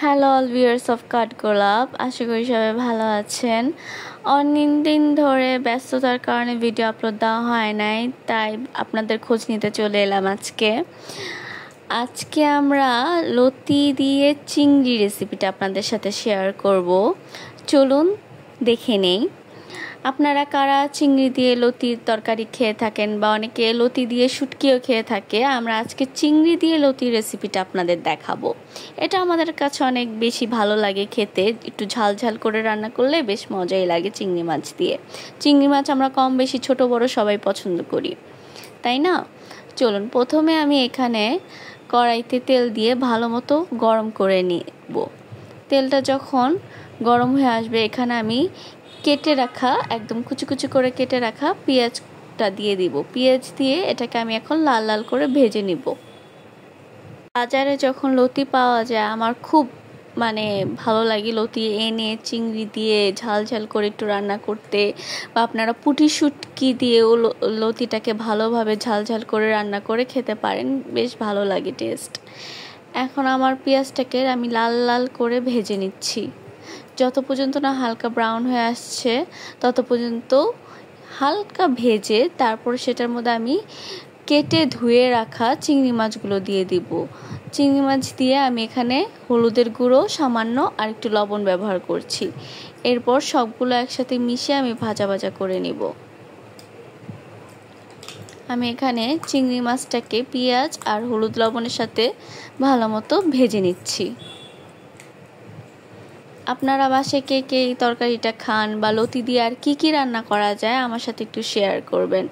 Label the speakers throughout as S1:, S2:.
S1: Hello all viewers of কাঠগোলাপ, আশা করি সবাই ভালো আছেন। অনেক দিন ধরে ব্যস্ততার কারণে ভিডিও আপলোড দেওয়া হয় নাই, তাই আপনাদের খোঁজ নিতে চলে এলাম আজকে আমরা লতি দিয়ে চিংড়ি রেসিপিটা আপনাদের সাথে শেয়ার করব। চলুন দেখে নেই। আপনারা কারা চিংড়ি দিয়ে লতির তরকারি খেয়ে থাকেন বা অনেকে লতি দিয়ে শুটকিও খেয়ে থাকে, আমরা আজকে চিংড়ি দিয়ে লতির রেসিপিটা আপনাদের দেখাবো। এটা আমাদের কাছে অনেক বেশি ভালো লাগে খেতে, একটু ঝাল ঝাল করে রান্না করলে বেশ মজাই লাগে চিংড়ি মাছ দিয়ে। চিংড়ি মাছ আমরা কম বেশি ছোট বড় সবাই পছন্দ করি, তাই না? চলুন, প্রথমে আমি এখানে কড়াইতে তেল দিয়ে ভালো মতো গরম করে নিব। তেলটা যখন গরম হয়ে আসবে, এখানে আমি কেটে রাখা, একদম কুচি কুচি করে কেটে রাখা পেঁয়াজটা দিয়ে দিব। পেঁয়াজ দিয়ে এটাকে আমি এখন লাল লাল করে ভেজে নিব। বাজারে যখন লতি পাওয়া যায়, আমার খুব ভালো লাগে লতি এনে চিংড়ি দিয়ে ঝাল ঝাল করে একটু রান্না করতে, বা আপনারা পুঁটি শুটকি দিয়েও লতিটাকে ভালোভাবে ঝাল ঝাল করে রান্না করে খেতে পারেন, বেশ ভালো লাগে টেস্ট। এখন আমার পেঁয়াজটাকে আমি লাল লাল করে ভেজে নিচ্ছি। যত পর্যন্ত না হালকা ব্রাউন হয়ে আসছে তত পর্যন্ত হালকা ভেজে তারপর সেটার মধ্যে আমি কেটে ধুয়ে রাখা চিংড়ি মাছগুলো দিয়ে দিব। চিংড়ি মাছ দিয়ে আমি এখানে হলুদের গুঁড়ো সামান্য আর একটু লবণ ব্যবহার করছি। এরপর সবগুলো একসাথে মিশিয়ে আমি ভাজা ভাজা করে নিব। আমি এখানে চিংড়ি মাছটাকে পেঁয়াজ আর হলুদ লবণের সাথে ভালো মতো ভেজে নিচ্ছি। আপনারা বাসায় কে কে এই তরকারিটা খান বা লতি দিয়ে আর কি রান্না করা যায় আমার সাথে একটু শেয়ার করবেন,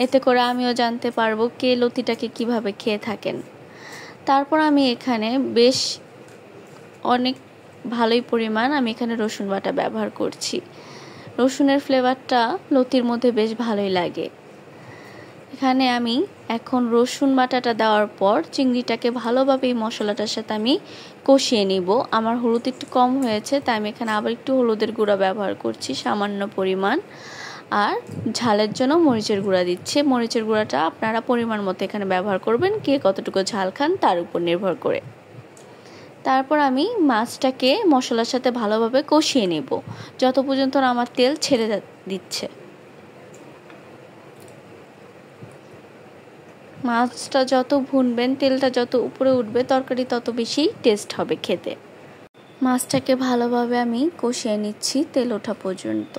S1: এতে করে আমিও জানতে পারবো কে লতিটাকে কিভাবে খেয়ে থাকেন। তারপর আমি এখানে বেশ অনেক ভালোই পরিমাণ আমি এখানে রসুন বাটা ব্যবহার করছি। রসুনের ফ্লেভারটা লতির মধ্যে বেশ ভালোই লাগে। এখানে আমি এখন রসুন বাটাটা দেওয়ার পর চিংড়িটাকে ভালোভাবে এই মশলাটার সাথে আমি কষিয়ে নিব। আমার হলুদ একটু কম হয়েছে, তাই আমি এখানে আবার একটু হলুদের গুঁড়া ব্যবহার করছি সামান্য পরিমাণ, আর ঝালের জন্য মরিচের গুঁড়া দিচ্ছে। মরিচের গুঁড়াটা আপনারা পরিমাণ মতো এখানে ব্যবহার করবেন, কে কতটুকু ঝাল খান তার উপর নির্ভর করে। তারপর আমি মাছটাকে মশলার সাথে ভালোভাবে কষিয়ে নেব যত পর্যন্ত আমার তেল ছেড়ে দিচ্ছে। মাছটা যত ভুনবেন, তেলটা যত উপরে উঠবে, তরকারি তত বেশি টেস্ট হবে খেতে। মাছটাকে ভালোভাবে আমি কষিয়ে নিচ্ছি তেল ওঠা পর্যন্ত।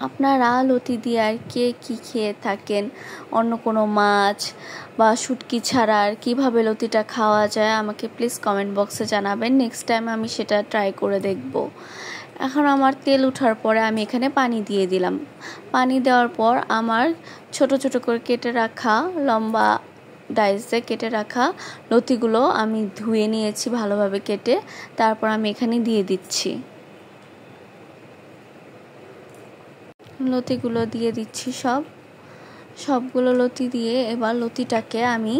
S1: আপনারা লতি দিয়ে আর কে কি খেয়ে থাকেন, অন্য কোনো মাছ বা শুটকি ছাড়া আর কীভাবে লতিটা খাওয়া যায় আমাকে প্লিজ কমেন্ট বক্সে জানাবেন। নেক্সট টাইম আমি সেটা ট্রাই করে দেখব। এখন আমার তেল ওঠার পরে আমি এখানে পানি দিয়ে দিলাম। পানি দেওয়ার পর আমার ছোট ছোট করে কেটে রাখা, লম্বা ডাইসে কেটে রাখা লতিগুলো আমি ধুয়ে নিয়েছি ভালোভাবে কেটে, তারপর আমি এখানে দিয়ে দিচ্ছি। লতিগুলো দিয়ে দিচ্ছি সবগুলো লতি দিয়ে এবার লতিটাকে আমি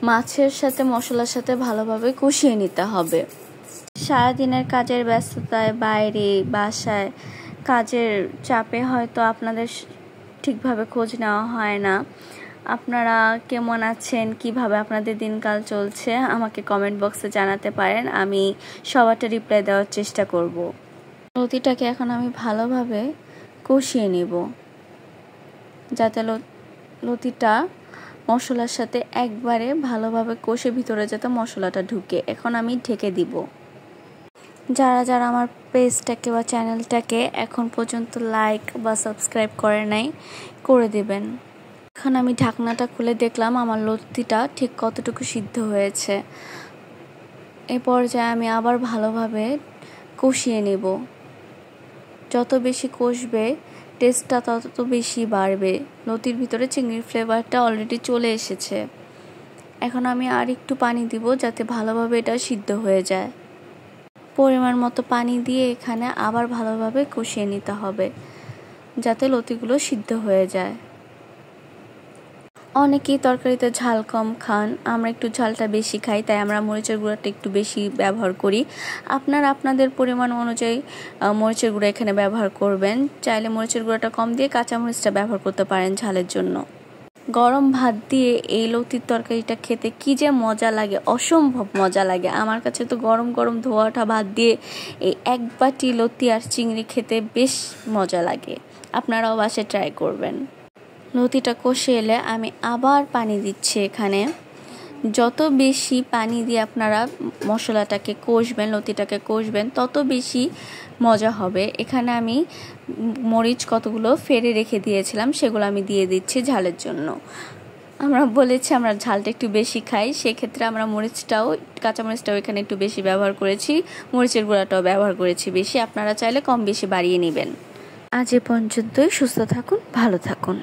S1: মাছের সাথে মশলার সাথে ভালোভাবে কষিয়ে নিতে হবে। সারাদিনের কাজের ব্যস্ততায় বাইরে বাসায় কাজের চাপে হয়তো আপনাদের ঠিকভাবে খোঁজ নেওয়া হয় না। আপনারা কেমন আছেন, কিভাবে আপনাদের দিনকাল চলছে আমাকে কমেন্ট বক্সে জানাতে পারেন, আমি সবারটা রিপ্লাই দেওয়ার চেষ্টা করব। লতিটাকে এখন আমি ভালোভাবে কষিয়ে নেব যাতে লতিটা মশলার সাথে একবারে ভালোভাবে কষে ভিতরে যাতে মশলাটা ঢুকে। এখন আমি ঢেকে দিব। যারা যারা আমার পেজটাকে বা চ্যানেলটাকে এখন পর্যন্ত লাইক বা সাবস্ক্রাইব করে নাই, করে দেবেন। এখন আমি ঢাকনাটা খুলে দেখলাম আমার লতিটা ঠিক কতটুকু সিদ্ধ হয়েছে। এই পর্যায়ে আমি আবার ভালোভাবে কষিয়ে নেব। যত বেশি কষবে টেস্টটা তত বেশি বাড়বে। লতির ভিতরে চিংড়ির ফ্লেভারটা অলরেডি চলে এসেছে। এখন আমি আর একটু পানি দিব যাতে ভালোভাবে এটা সিদ্ধ হয়ে যায়। পরিমাণ মতো পানি দিয়ে এখানে আবার ভালোভাবে কষিয়ে নিতে হবে যাতে লতিগুলো সিদ্ধ হয়ে যায়। অনেকেই তরকারিতে ঝাল কম খান, আমরা একটু ঝালটা বেশি খাই, তাই আমরা মরিচের গুঁড়াটা একটু বেশি ব্যবহার করি। আপনারা আপনাদের পরিমাণ অনুযায়ী মরিচের গুঁড়া এখানে ব্যবহার করবেন। চাইলে মরিচের গুঁড়াটা কম দিয়ে কাঁচামরিচটা ব্যবহার করতে পারেন ঝালের জন্য। গরম ভাত দিয়ে এই লতির তরকারিটা খেতে কি যে মজা লাগে, অসম্ভব মজা লাগে। আমার কাছে তো গরম গরম ধোয়া ওঠা ভাত দিয়ে এই এক বাটি লতি আর চিংড়ি খেতে বেশ মজা লাগে। আপনারাও বাসায় ট্রাই করবেন। লতিটা কষে এলে আমি আবার পানি দিচ্ছি এখানে। যত বেশি পানি দিয়ে আপনারা মশলাটাকে কষবেন, লতিটাকে কষবেন, তত বেশি মজা হবে। এখানে আমি মরিচ কতগুলো ফেলে রেখে দিয়েছিলাম, সেগুলো আমি দিয়ে দিচ্ছি ঝালের জন্য। আমরা বলেছি আমরা ঝালটা একটু বেশি খাই, সেক্ষেত্রে আমরা কাঁচামরিচটাও এখানে একটু বেশি ব্যবহার করেছি, মরিচের গুঁড়াটাও ব্যবহার করেছি বেশি। আপনারা চাইলে কম বেশি বাড়িয়ে নেবেন। আজ এ পর্যন্তই। সুস্থ থাকুন, ভালো থাকুন।